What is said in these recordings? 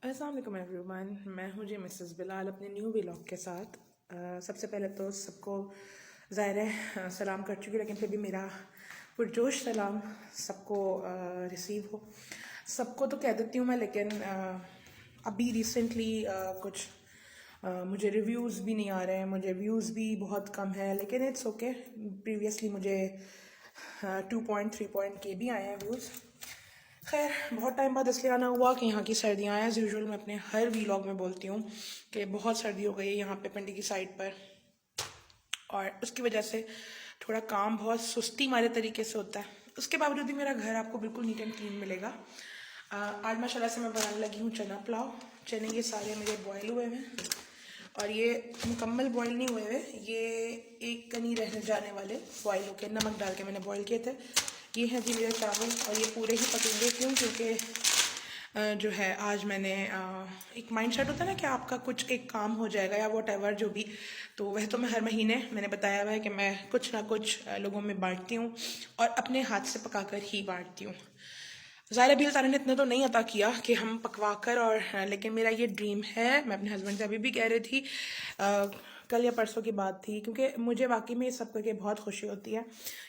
السلام علیکم every one, میں ہوں جی مسز بلال اپنے نیو ولاگ کے ساتھ۔ سب سے پہلے تو سب کو ظاہر ہے سلام کر چکی، لیکن پھر بھی میرا پرجوش سلام سب کو ریسیو ہو۔ سب کو تو کہہ دیتی ہوں میں، لیکن ابھی ریسنٹلی کچھ مجھے ریویوز بھی نہیں آ رہے ہیں، مجھے ویوز بھی بہت کم ہے، لیکن اٹس اوکے۔ پریویسلی مجھے 2.3 بھی آئے ہیں ویوز۔ خیر، بہت ٹائم بعد اس لیے آنا ہوا کہ یہاں کی سردیاں ہیں۔ ایز یوزول میں اپنے ہر ویلاگ میں بولتی ہوں کہ بہت سردی ہو گئی ہے یہاں پہ پنڈی کی سائڈ پر، اور اس کی وجہ سے تھوڑا کام بہت سستی ہمارے طریقے سے ہوتا ہے۔ اس کے باوجود بھی میرا گھر آپ کو بالکل نیٹ اینڈ کلین ملے گا۔ آج ماشاء اللہ سے میں بنانے لگی ہوں چنا پلاؤ۔ چنے یہ سارے میرے بوائل ہوئے ہیں، اور یہ مکمل بوائل نہیں ہوئے ہوئے، یہ ایک کنی رہنے جانے والے بوائل ہو کے نمک ڈال کے میں نے بوائل کیے تھے۔ یہ ہیں جی میرے چاول، اور یہ پورے ہی پکیں گے۔ کیوں؟ کیونکہ جو ہے آج میں نے ایک مائنڈ سیٹ ہوتا ہے نا کہ آپ کا کچھ ایک کام ہو جائے گا یا واٹ ایور جو بھی، تو وہ تو میں ہر مہینے میں نے بتایا ہوا ہے کہ میں کچھ نہ کچھ لوگوں میں بانٹتی ہوں، اور اپنے ہاتھ سے پکا کر ہی بانٹتی ہوں۔ ظاہر بھی تعالیٰ نے اتنا تو نہیں عطا کیا کہ ہم پکوا کر، اور لیکن میرا یہ ڈریم ہے۔ میں اپنے ہسبینڈ سے ابھی بھی کہہ رہی تھی، کل یا پرسوں کی بات تھی، کیونکہ مجھے واقعی میں یہ سب کر کے بہت خوشی ہوتی ہے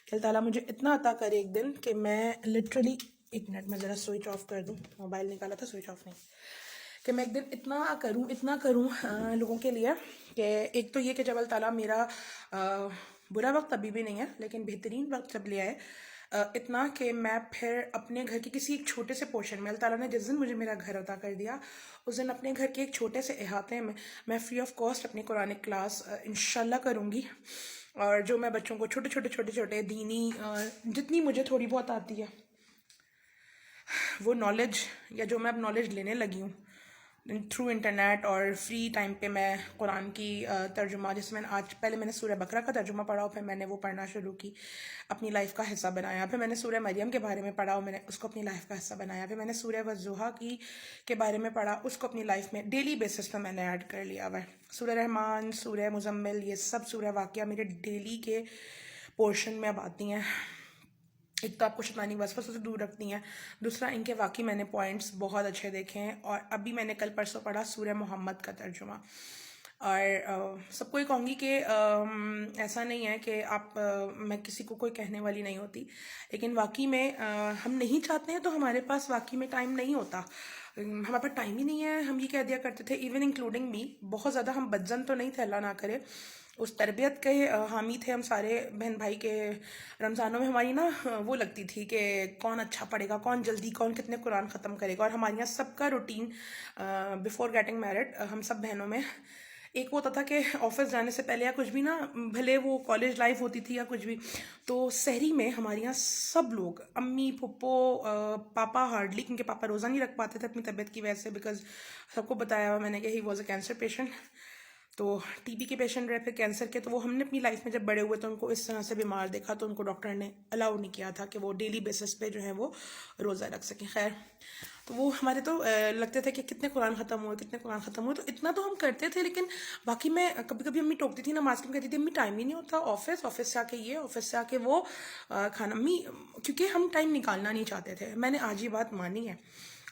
کہ اللہ تعالیٰ مجھے اتنا عطا کرے ایک دن کہ میں لٹرلی، ایک منٹ میں ذرا سوئچ آف کر دوں، موبائل نکالا تھا سوئچ آف نہیں، کہ میں ایک دن اتنا کروں لوگوں کے لیے، کہ ایک تو یہ کہ جب اللہ تعالیٰ میرا برا وقت ابھی بھی نہیں ہے لیکن بہترین وقت جب لے آئے، اتنا کہ میں پھر اپنے گھر کے کسی ایک چھوٹے سے پورشن میں، اللہ تعالیٰ نے جس دن مجھے میرا گھر عطا کر دیا، اس دن اپنے گھر کے ایک چھوٹے سے احاطے میں فری آف کاسٹ اپنی قرآنک کلاس انشاءاللہ کروں گی، اور جو میں بچوں کو چھوٹے دینی جتنی مجھے تھوڑی بہت آتی ہے وہ نالج، یا جو میں اب نالج لینے لگی ہوں تھرو انٹرنیٹ اور فری ٹائم پہ، میں قرآن کی ترجمہ، جس میں پہلے میں نے سورہ بقرہ کا ترجمہ پڑھا، پھر میں نے وہ پڑھنا شروع کی، اپنی لائف کا حصہ بنایا۔ پھر میں نے سورہ مریم کے بارے میں پڑھا اور میں نے اس کو اپنی لائف کا حصہ بنایا۔ پھر میں نے سورہ والضحیٰ کے بارے میں پڑھا، اس کو اپنی لائف میں ڈیلی بیسس پہ میں نے ایڈ کر لیا ہوا ہے۔ سورہ رحمان، سورہ مزمل، یہ سب سورہ واقعہ میرے ڈیلی کے پورشن میں اب آتی ہیں۔ ایک تو آپ کو شیطانی وسوسوں سے دور رکھتی ہیں، دوسرا ان کے واقعی میں نے پوائنٹس بہت اچھے دیکھے ہیں، اور ابھی میں نے کل پرسوں پڑھا سورہ محمد کا ترجمہ۔ اور سب کو یہ کہوں گی کہ ایسا نہیں ہے کہ آپ، میں کسی کو کوئی کہنے والی نہیں ہوتی، لیکن واقعی میں ہم نہیں چاہتے ہیں تو ہمارے پاس واقعی میں ٹائم نہیں ہوتا، ہمارے پاس ٹائم ہی نہیں ہے۔ ہم یہ کہہ دیا کرتے تھے، ایون انکلوڈنگ می، بہت زیادہ ہم بدزن تو نہیں تھے، اللہ نہ کرے، اس تربیت کے حامی تھے ہم سارے بہن بھائی کے۔ رمضانوں میں ہماری نا وہ لگتی تھی کہ کون اچھا پڑھے گا، کون جلدی، کون کتنے قرآن ختم کرے گا، اور ہمارے یہاں سب کا روٹین بیفور گیٹنگ میرڈ، ہم سب بہنوں میں ایک وہ ہوتا تھا کہ آفس جانے سے پہلے یا کچھ بھی نا، بھلے وہ کالج لائف ہوتی تھی یا کچھ بھی، تو سحری میں ہمارے یہاں سب لوگ، امی، پھپھو، پاپا ہارڈلی، کیونکہ پاپا روزہ نہیں رکھ پاتے تھے اپنی طبیعت کی وجہ سے، بیکاز سب کو بتایا ہوا میں نے کہ he was a cancer patient, تو ٹی بی کے پیشنٹ رہے، پھر کینسر کے، تو وہ ہم نے اپنی لائف میں جب بڑے ہوئے تو ان کو اس طرح سے بیمار دیکھا، تو ان کو ڈاکٹر نے الاؤ نہیں کیا تھا کہ وہ ڈیلی بیسس پہ جو ہے وہ روزہ رکھ سکیں۔ خیر، تو وہ ہمارے تو لگتے تھے کہ کتنے قرآن ختم ہوئے، تو اتنا تو ہم کرتے تھے، لیکن باقی میں کبھی کبھی امی ٹوکتی تھی نماز کے، کہتی تھی امی ٹائم ہی نہیں ہوتا، آفس سے آ کے یہ، آفس سے آ کے وہ کھانا، امی کیونکہ ہم ٹائم نکالنا نہیں چاہتے تھے۔ میں نے آج یہ بات مانی ہے،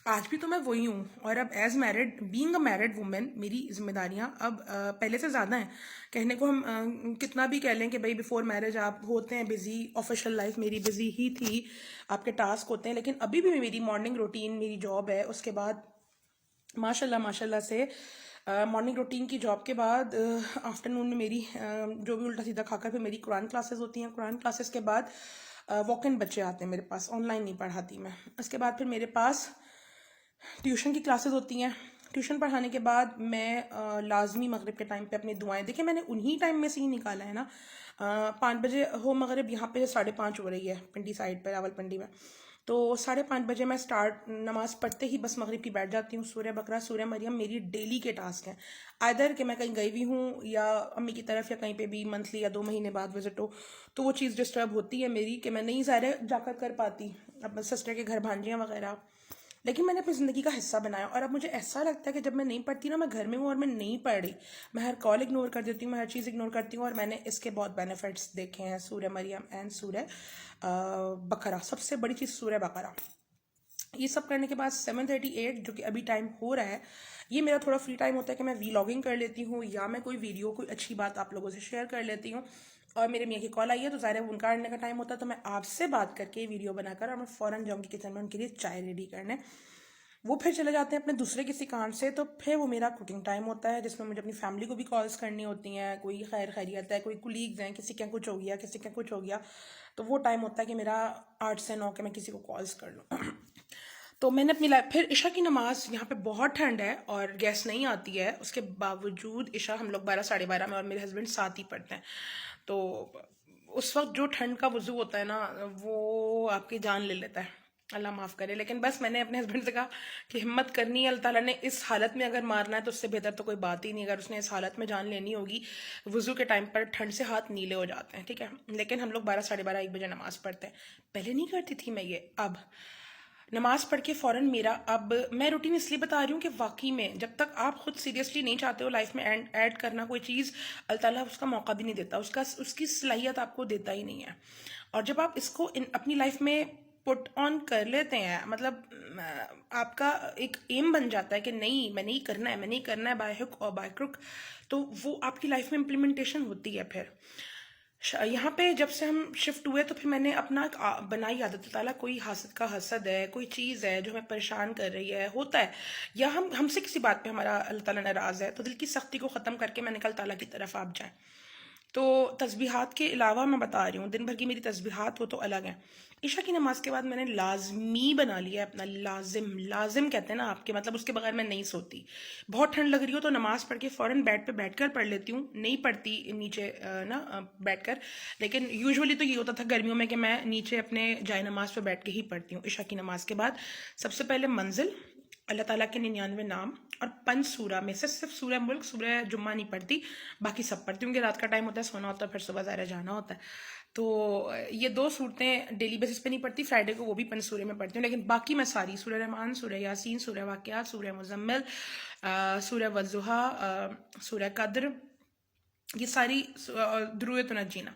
آج بھی تو میں وہی ہوں، اور اب as married, being a married woman, میری ذمہ داریاں اب پہلے سے زیادہ ہیں۔ کہنے کو ہم کتنا بھی کہہ لیں کہ بھائی بیفور میرج آپ ہوتے ہیں بزی، آفیشیل لائف میری بزی ہی تھی، آپ کے ٹاسک ہوتے ہیں، لیکن ابھی بھی میری مارننگ روٹین میری جاب ہے، اس کے بعد ماشاء اللہ سے مارننگ روٹین کی جاب کے بعد آفٹر نون میں میری جو بھی الٹا سیدھا کھا کر پھر میری قرآن کلاسز ہوتی ہیں، قرآن کلاسز کے بعد واک ان بچے آتے ہیں میرے پاس، آن لائن نہیں پڑھاتی میں، اس کے بعد پھر میرے پاس ٹیوشن کی کلاسز ہوتی ہیں۔ ٹیوشن پڑھانے کے بعد میں لازمی مغرب کے ٹائم پہ اپنی دعائیں، دیکھیں میں نے انہی ٹائم میں سے ہی نکالا ہے نا، 5 بجے ہو مغرب، یہاں پہ 5:30 ہو رہی ہے پنڈی سائڈ پہ، راول پنڈی میں، تو 5:30 بجے میں سٹارٹ، نماز پڑھتے ہی بس مغرب کی بیٹھ جاتی ہوں۔ سورہ بقرہ، سورہ مریم میری ڈیلی کے ٹاسک ہیں، آئدر کہ میں کہیں گئی بھی ہوں یا امی کی طرف، یا کہیں پہ بھی منتھلی یا 2 مہینے بعد وزٹ ہو، تو وہ چیز ڈسٹرب ہوتی ہے میری کہ میں نہیں ظاہر جا کر پاتی اپنے سسٹر کے گھر، بھانجیاں وغیرہ، لیکن میں نے اپنی زندگی کا حصہ بنایا، اور اب مجھے ایسا لگتا ہے کہ جب میں نہیں پڑھتی نا، میں گھر میں ہوں اور میں نہیں پڑھ رہی، میں ہر کال اگنور کر دیتی ہوں، میں ہر چیز اگنور کرتی ہوں، اور میں نے اس کے بہت بینیفٹس دیکھے ہیں، سورہ مریم اینڈ سورہ بقرہ، سب سے بڑی چیز سورہ بقرہ، یہ سب کرنے کے بعد 7:38 جو کہ ابھی ٹائم ہو رہا ہے، یہ میرا تھوڑا فری ٹائم ہوتا ہے کہ میں ویلاگنگ کر لیتی ہوں یا میں کوئی ویڈیو کوئی اچھی بات آپ لوگوں سے شیئر کر لیتی ہوں. اور میرے میاں کی کال آئی ہے تو ظاہر ہے ان کا آنے کا ٹائم ہوتا ہے، تو میں آپ سے بات کر کے ویڈیو بنا کر اور میں فوراً جاؤں گی کچن میں ان کے لیے چائے ریڈی کرنے. وہ پھر چلے جاتے ہیں اپنے دوسرے کسی کام سے، تو پھر وہ میرا کوکنگ ٹائم ہوتا ہے جس میں مجھے اپنی فیملی کو بھی کالز کرنی ہوتی ہیں، کوئی خیر خیریت ہے، کوئی کولیگز ہیں، کسی کا کچھ ہو گیا کسی کا کچھ ہو گیا، تو وہ ٹائم ہوتا ہے کہ میرا 8 سے 9 کہ میں کسی کو کالز کر لوں. تو میں نے اپنی لائف پھر عشاء کی نماز، یہاں پہ بہت ٹھنڈ ہے اور گیس نہیں آتی ہے، اس کے باوجود عشاء ہم لوگ 12 ساڑھے 12 میں اور میرے ہسبینڈ ساتھ ہی پڑھتے ہیں. تو اس وقت جو ٹھنڈ کا وضو ہوتا ہے نا، وہ آپ کی جان لے لیتا ہے، اللہ معاف کرے. لیکن بس میں نے اپنے ہسبینڈ سے کہا کہ ہمت کرنی ہے، اللہ تعالیٰ نے اس حالت میں اگر مارنا ہے تو اس سے بہتر تو کوئی بات ہی نہیں. اگر اس نے اس حالت میں جان لینی ہوگی، وضو کے ٹائم پر ٹھنڈ سے ہاتھ نیلے ہو جاتے ہیں، ٹھیک ہے. لیکن ہم لوگ 12 ساڑھے 12 1 بجے نماز پڑھتے ہیں. پہلے نہیں کرتی تھی میں یہ، اب نماز پڑھ کے فوراً میرا، اب میں روٹین اس لیے بتا رہی ہوں کہ واقعی میں جب تک آپ خود سیریسلی نہیں چاہتے ہو لائف میں ایڈ کرنا کوئی چیز، اللہ تعالیٰ اس کا موقع بھی نہیں دیتا، اس کی صلاحیت آپ کو دیتا ہی نہیں ہے. اور جب آپ اس کو اپنی لائف میں پٹ آن کر لیتے ہیں، مطلب آپ کا ایک ایم بن جاتا ہے کہ نہیں میں نہیں کرنا ہے، میں نہیں کرنا ہے بائی ہک اور بائی کرک، تو وہ آپ کی لائف میں امپلیمنٹیشن ہوتی ہے. پھر یہاں پہ جب سے ہم شفٹ ہوئے تو پھر میں نے اپنا ایک بنائی عادت، تعالیٰ کوئی حاسد کا حسد ہے، کوئی چیز ہے جو ہمیں پریشان کر رہی ہے، ہوتا ہے، یا ہم سے کسی بات پہ ہمارا اللہ تعالیٰ ناراض ہے، تو دل کی سختی کو ختم کر کے میں نے کل تعالیٰ کی طرف آپ جائیں. تو تسبیحات کے علاوہ میں بتا رہی ہوں، دن بھر کی میری تسبیحات وہ تو الگ ہیں. عشاء کی نماز کے بعد میں نے لازمی بنا لیا ہے اپنا، لازم کہتے ہیں نا آپ کے، مطلب اس کے بغیر میں نہیں سوتی. بہت ٹھنڈ لگ رہی ہو تو نماز پڑھ کے فوراً بیڈ پہ بیٹھ کر پڑھ لیتی ہوں، نہیں پڑھتی نیچے نا بیٹھ کر. لیکن یوزولی تو یہ ہوتا تھا گرمیوں میں کہ میں نیچے اپنے جائے نماز پہ بیٹھ کے ہی پڑھتی ہوں. عشاء کی نماز کے بعد سب سے پہلے منزل، اللہ تعالیٰ کے 99 نام، اور 5 سورہ میں سے صرف سورہ ملک، سورہ جمعہ نہیں پڑھتی، باقی سب پڑھتی ہوں کہ رات کا ٹائم ہوتا ہے، سونا ہوتا ہے، پھر صبح ظاہر جانا ہوتا ہے. تو یہ 2 صورتیں ڈیلی بیسس پہ نہیں پڑھتی، فرائیڈے کو وہ بھی 5 سورے میں پڑھتی ہوں. لیکن باقی میں ساری، سورہ رحمان، سورہ یاسین، سورہ واقعات، سورہ مزمل، سورہ والضحیٰ، سورہ قدر، یہ ساری، درود تنجینا،